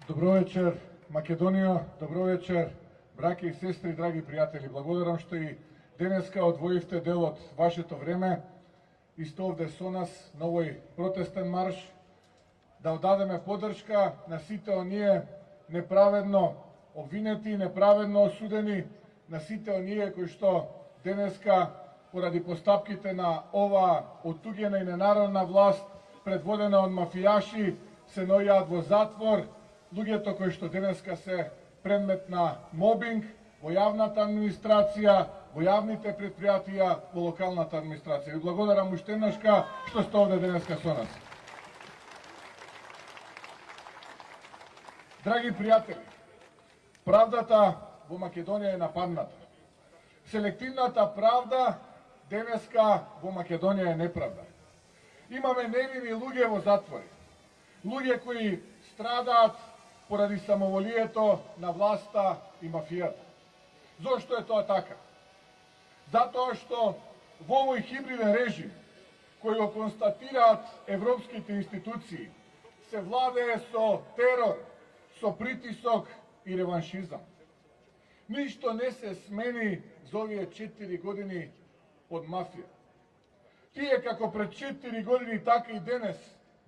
Добро вечер, Македонија, добро вечер, браќа и сестри, драги пријатели. Благодарам што и денеска одвоивте дел од вашето време и сте овде со нас на овој протестен марш да одадеме поддршка на сите оние неправедно обвинети, неправедно осудени, на сите оние кои што денеска поради постапките на оваа оттуѓена и ненародна власт, предводена од мафијаши, се наоѓаат во затвор, луѓето кои што денеска се предмет на мобинг во јавната администрација, во јавните предпријатија, во локалната администрација. Ви благодарам уште еднашка што сте овде денеска со нас. Драги пријатели, правдата во Македонија е нападната. Селективната правда денеска во Македонија е неправда. Имаме невини луѓе во затвори. Луѓе кои страдаат поради самоволието на власта и мафијата. Зошто е тоа така? Затоа што во овој хибриден режим, кој го констатираат европските институции, се владее со терор, со притисок и реваншизам. Ништо не се смени за овие 4 години од мафија. Тие како пред 4 години, така и денес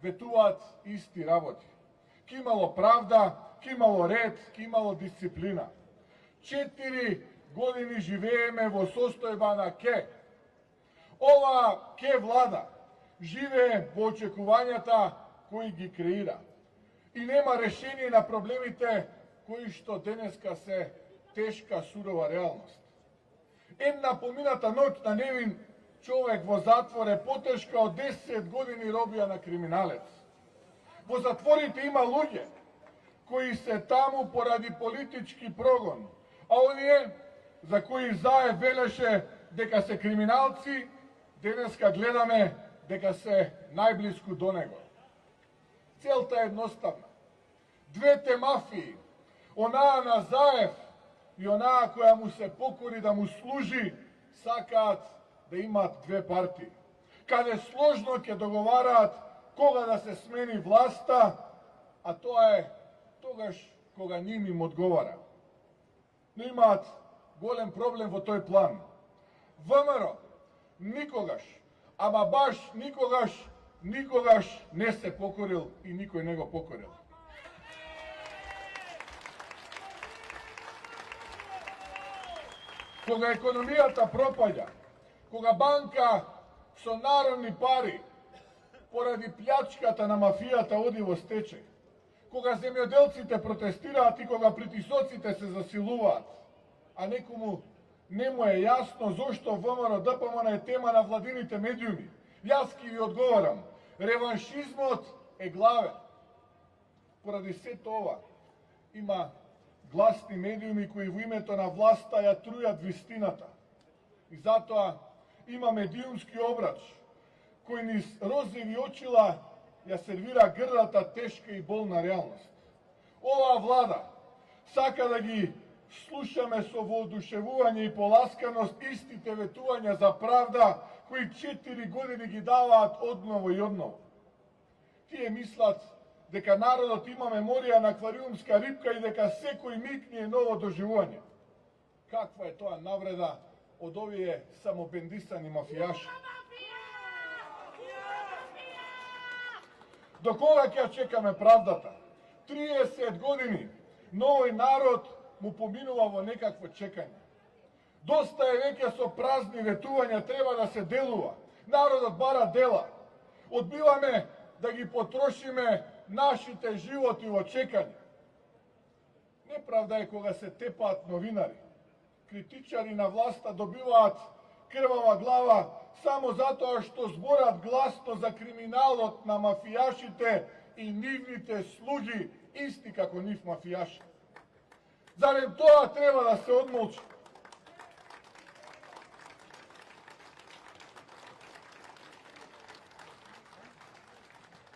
ветуваат исти работи. Ке имало правда, ке имало ред, ке имало дисциплина. 4 години живееме во состојба на ке. Ова ке влада живее во очекувањата кои ги креира. И нема решение на проблемите кои што денеска се тешка, сурова реалност. Една помината ноќ на невин човек во затвор е потешка од 10 години робија на криминалец. Во затворите има луѓе кои се таму поради политички прогон, а оние за кои Заев велеше дека се криминалци, денеска гледаме дека се најблиску до него. Целта е едноставна. Двете мафии, онаа на Заев и онаа која му се покори да му служи, сакаат да имаат две партии, каде сложно ќе договараат кога да се смени власта, а тоа е тогаш кога ним им одговара. Но имаат голем проблем во тој план. ВМРО никогаш, ама баш никогаш не се покорил и никој не го покорил. Кога економијата пропаѓа, кога банка со народни пари поради плячката на мафијата оди во стечај, кога земјоделците протестираат и кога притисоците се засилуваат, а некому не му е јасно зошто ВМРО ДПМН е тема на владините медиуми, јас ќе ви одговарам, реваншизмот е главен. Поради сето ова има гласни медиуми кои во името на власта ја трујат вистината. И затоа има медиумски обрач кој низ розови очила ја сервира грдата тешка и болна реалност. Оваа влада сака да ги слушаме со воодушевување и поласканост истите ветувања за правда кои 4 години ги даваат одново и одново. Тие мислат дека народот има меморија на аквариумска рибка и дека секој миг ни е ново доживување. Каква е тоа навреда од овие самобендисани мафијаши? До кога ќе чекаме правдата? 30 години новој народ му поминува во некакво чекање. Доста е веќе со празни ветувања, треба да се делува. Народот бара дела. Одбиваме да ги потрошиме нашите животи во чекање. Неправда е кога се тепаат новинари. Критичари на власта добиваат крвава глава само затоа што зборат гласно за криминалот на мафијашите и нивните слуги, исти како нив мафијаши. Зарем тоа треба да се одмолчи?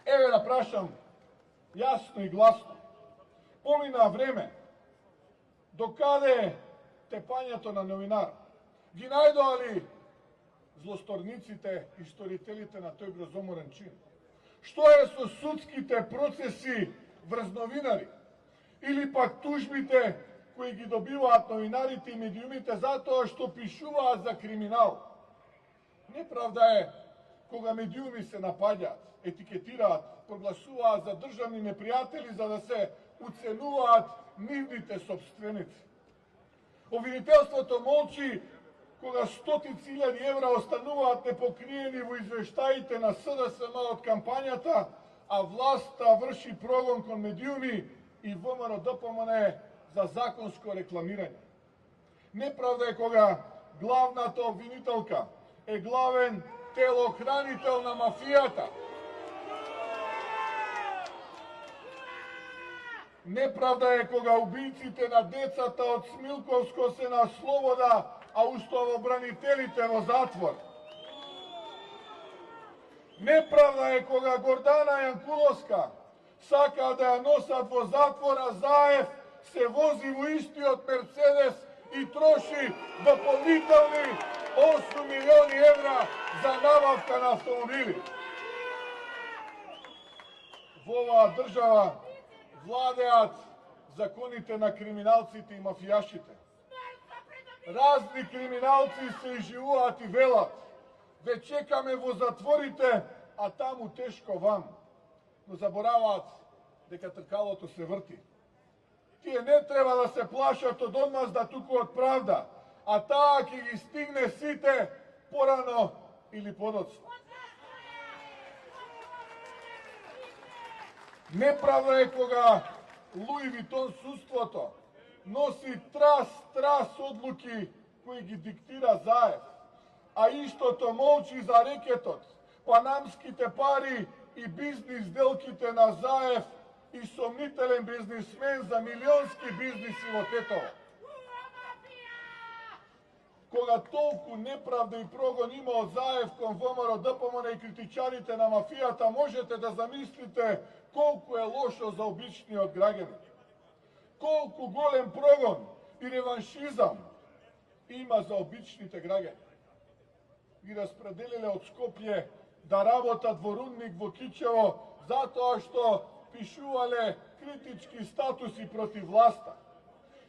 Еве да прашам јасно и гласно. Помина време, докаде е тепањето на новинар? Ги најдоа ли злосторниците и сторителите на тој грозоморен чин? Што е со судските процеси врз новинари? Или пак тужбите кои ги добиваат новинарите и медиумите затоа што пишуваат за криминал. Неправда е кога медиуми се напаѓаат, етикетираат, прогласуваат за државни непријатели за да се уценуваат нивните собственици. Обвинителството молчи кога стотици илјади евра остануваат непокриени во извештаите на СДСМ од кампањата, а власта врши прогон кон медиуми и ВМРО-ДПМН за законско рекламирање. Неправда е кога главната обвинителка е главен телохранител на мафијата. Неправда е кога убијците на децата од Смилковско се на слобода, а уставобранителите во затвор. Неправда е кога Гордана Јанкуловска сака да ја носат во затвор, а Заев се вози во истиот Мерцедес и троши дополнителни 8 милиони евра за набавка на автомобили. Во оваа држава владеат законите на криминалците и мафијашите. Разни криминалци се изживуваат и велат: ве чекаме во затворите, а таму тешко вам. Но забораваат дека тркалото се врти. Тие не треба да се плашат од одмазда, туку од правда, а таа ќе ги стигне сите порано или подоцна. Неправда е кога Луи Витон судството носи трас одлуки кои ги диктира Заев, а истото молчи за рекетот, панамските пари и бизнис делките на Заев и сомнителен бизнисмен за милионски бизниси во Тетово. Кога толку неправда и прогон има од Заев кон ВМРО-ДПМН и критичарите на мафијата, можете да замислите колку е лошо за обичниот граѓанин. Колку голем прогон и реваншизам има за обичните граѓани. Ги распределиле од Скопје да работат во рудник во Кичево затоа што пишувале критички статуси против власта.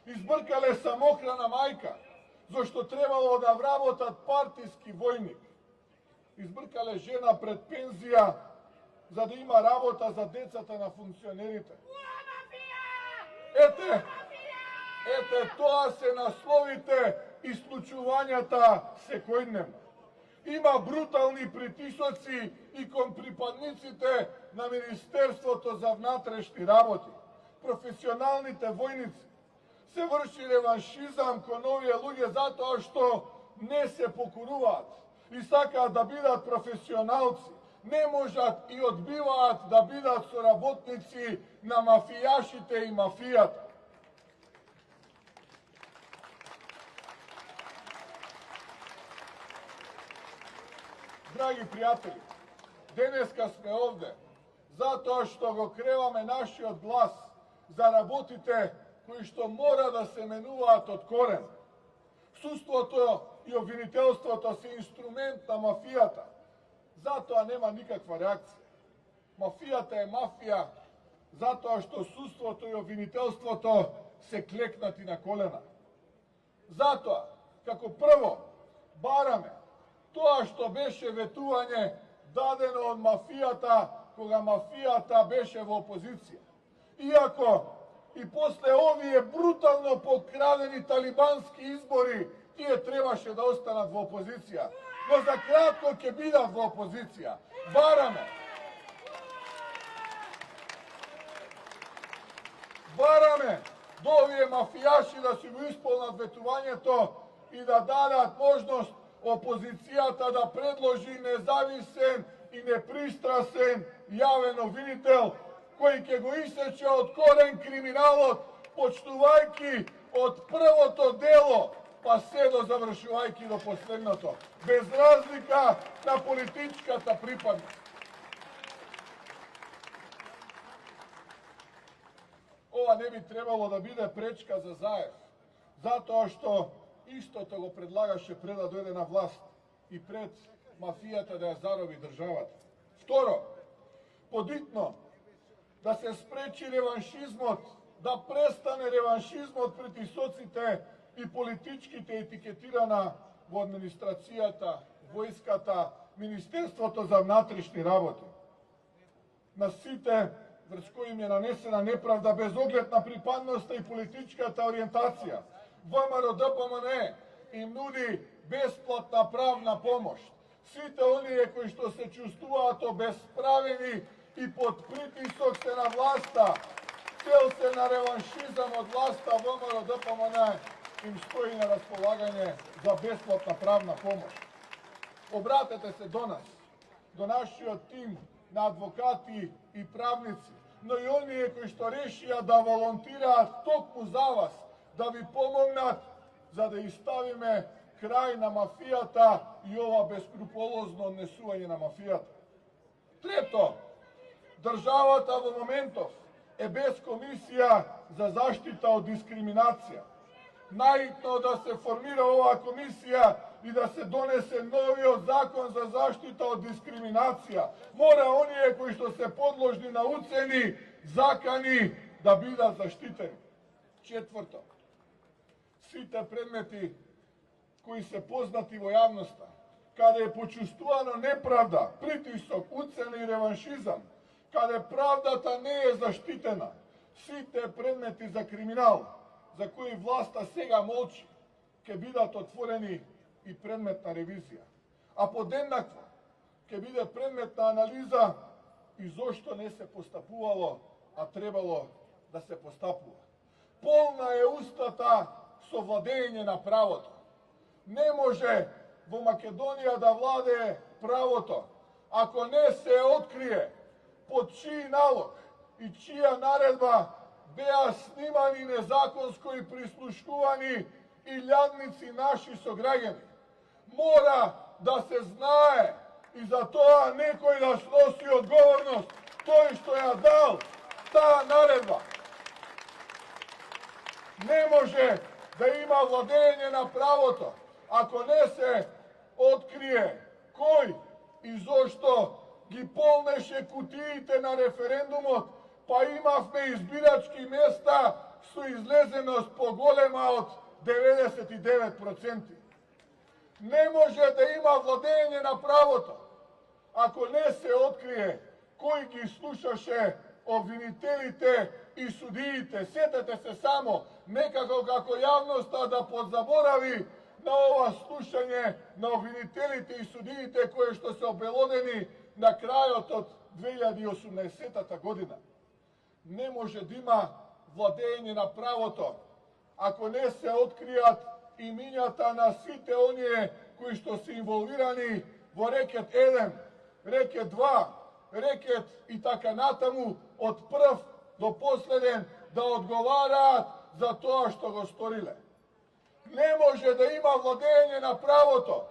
Избркале самохрана мајка, зашто требало да вработат партиски војник. Избркале жена пред пензија за да има работа за децата на функционерите. Ете тоа се насловите и случувањата секојдневно. Има брутални притисоци и кон припадниците на Министерството за внатрешни работи. Професионалните војници. Се врши реваншизам кон овие луѓе затоа што не се покоруваат и сакаат да бидат професионалци. Не можат и одбиваат да бидат соработници на мафијашите и мафијата. Драги пријатели, денеска сме овде затоа што го креваме нашиот глас за работите кои што мора да се менуваат од корен. Судството и обвинителството се инструмент на мафијата. Затоа нема никаква реакција. Мафијата е мафија затоа што судството и обвинителството се клекнати на колена. Затоа, како прво, бараме тоа што беше ветување дадено од мафијата кога мафијата беше во опозиција. Иако и после овие брутално покрадени талибански избори, тие требаше да останат во опозиција. Но за кратко ќе бидат во опозиција. Бараме до овие мафијаши да си го исполнат ветувањето и да дадат можност опозицијата да предложи независен и непристрасен јавен обвинител кој ќе го исече од корен криминалот, почнувајќи од првото дело па се до завршувајќи до последното, без разлика на политичката припадност. Ова не би требало да биде пречка за Заев, затоа што истото го предлагаше пред да дојде на власт и пред мафијата да ја зароби државата. Второ, подитно, да се спречи реваншизмот да престане реваншизмот прети соците и политичките етикетирана во администрацијата, војската, Министерството за внатрешни работи. На сите врз кои им е нанесена неправда без оглед на припадноста и политичката ориентација, ВМРО ДПМН им нуди бесплатна правна помош. Сите оние кои што се чувствуваат обесправени и под притисок се на власта, цел се на реваншизам од власта, ВМРО ДПМН им стои на располагање за бесплатна правна помош. Обратете се до нас, до нашиот тим на адвокати и правници, но и оние кои што решија да волонтираат токму за вас, да ви помогнат за да иставиме крај на мафијата и ова бескруполозно однесување на мафијата. Трето, државата во моментов е без комисија за заштита од дискриминација. Наитно да се формира оваа комисија и да се донесе новиот закон за заштита од дискриминација. Мора оние кои што се подложни на уцени, закани да бидат заштитени. Четврто, сите предмети кои се познати во јавноста, каде е почувствувано неправда, притисок, уцена и реваншизам, каде правдата не е заштитена, сите предмети за криминал, за кои власта сега молчи, ќе бидат отворени и предмет на ревизија. А подеднакво ќе биде предмет на анализа и зошто не се постапувало, а требало да се постапува. Полна е устата со владење на правото. Не може во Македонија да владее правото ако не се открие под чиј налог и чија наредба беа снимани незаконско и прислушкувани илјадници наши сограѓани. Мора да се знае и за тоа некој да сноси одговорност, тој што ја дал таа наредба. Не може да има владење на правото ако не се открие кој и зошто ги полнеше кутиите на референдумот, па имавме избирачки места со излезеност поголема од 99%. Не може да има владење на правото ако не се открие кој ги слушаше обвинителите и судиите. Сетете се само, некако како јавноста да подзаборави на ова слушање на обвинителите и судиите кои што се обелодени на крајот од 2018 година. Не може да има владење на правото ако не се откријат имињата на сите оние кои што се инволвирани во рекет 1, рекет 2, рекет и така натаму, од прв до последен да одговараат за тоа што го сториле. Не може да има владење на правото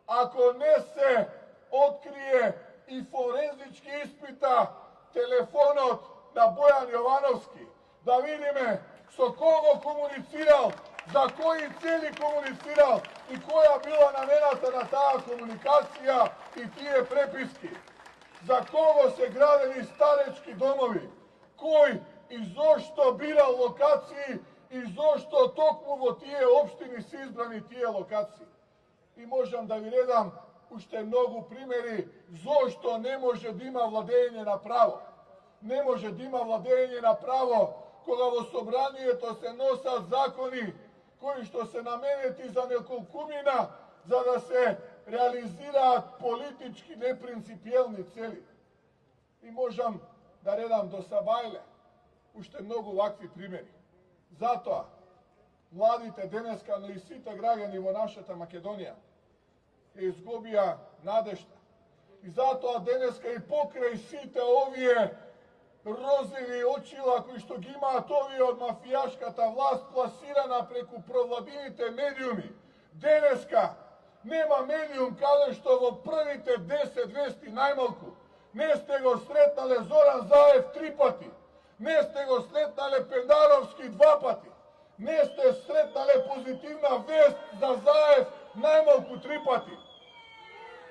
ако не се открие и форензички испита телефонот на Бојан Јовановски, да видиме со кого комуницирал, за кои цели комуницирал и која била намената на таа комуникација и тие преписки. За кого се градени старечки домови, кој и зошто бирал локации и зошто токму во тие општини се избрани тие локации. И можам да ви редам уште многу примери зошто не може да има владење на право. Не може да има владење на право кога во собранието се носат закони кои што се наменети за неколкумина за да се реализираат политички непринципиелни цели. И можам да редам до Сабајле уште многу вакви примери. Затоа, младите денеска, но и сите граѓани во нашата Македонија ја изгубија надежта. И затоа денеска и покрај сите овие розови очила кои што ги имаат овие од мафијашката власт пласирана преку провладините медиуми, денеска нема медиум каде што во првите 10 вести најмалку не сте го сретнале Зоран Заев 3 пати, не сте го сретнале Пендаровски 2 пати, не сте сретнале позитивна вест за Заев најмалку 3 пати.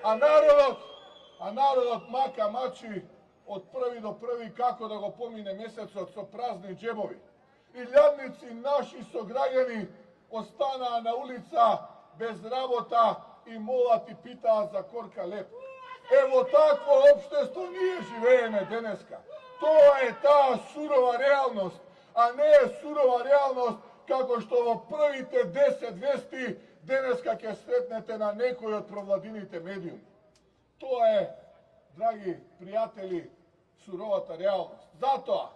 А народот мака мачи од први до први како да го помине месецот со празни џебови. i ljannici naši sograđani ostana na ulica bez rabota i mola ti pita za korka lep. Evo takvo opštestvo nije živejeme deneska. To je ta surova realnost, a ne surova realnost kako što ovo prvite 10 vesti deneska ke sretnete na nekoj od provladinite medijum. To je, dragi prijatelji, surovata realnost. Zato,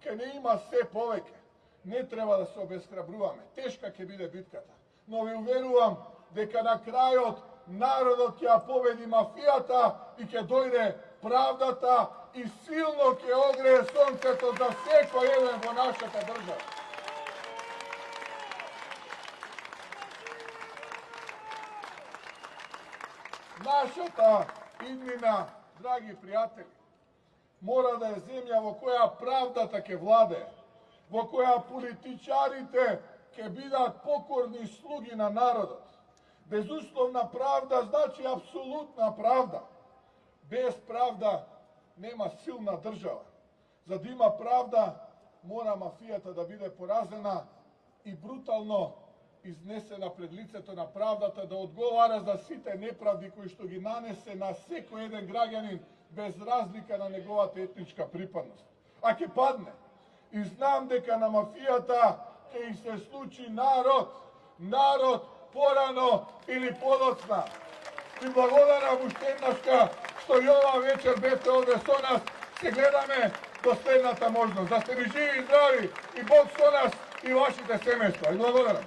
ke ne ima sve poveke, ne treba da se obeshrabruame. Teška ke bide bitkata. No vi uverujem дека на крајот народот ќе победи мафијата и ќе дојде правдата и силно ќе огрее сонцето за секој еден во нашата држава. Нашата иднина, драги пријатели, мора да е земја во која правдата ќе владее, во која политичарите ќе бидат покорни слуги на народот. Безусловна правда значи апсолутна правда. Без правда нема силна држава. За да има правда, мора мафијата да биде поразена и брутално изнесена пред лицето на правдата, да одговара за сите неправди кои што ги нанесе на секој еден граѓанин без разлика на неговата етничка припадност. А ќе падне. И знам дека на мафијата ќе и се случи народ порано или подоцна. И благодарам уште еднашка што и ова вечер бете овде со нас. Се гледаме до следната можност. Да сте ви живи и здрави и Бог со нас и вашите семејства. И благодарам.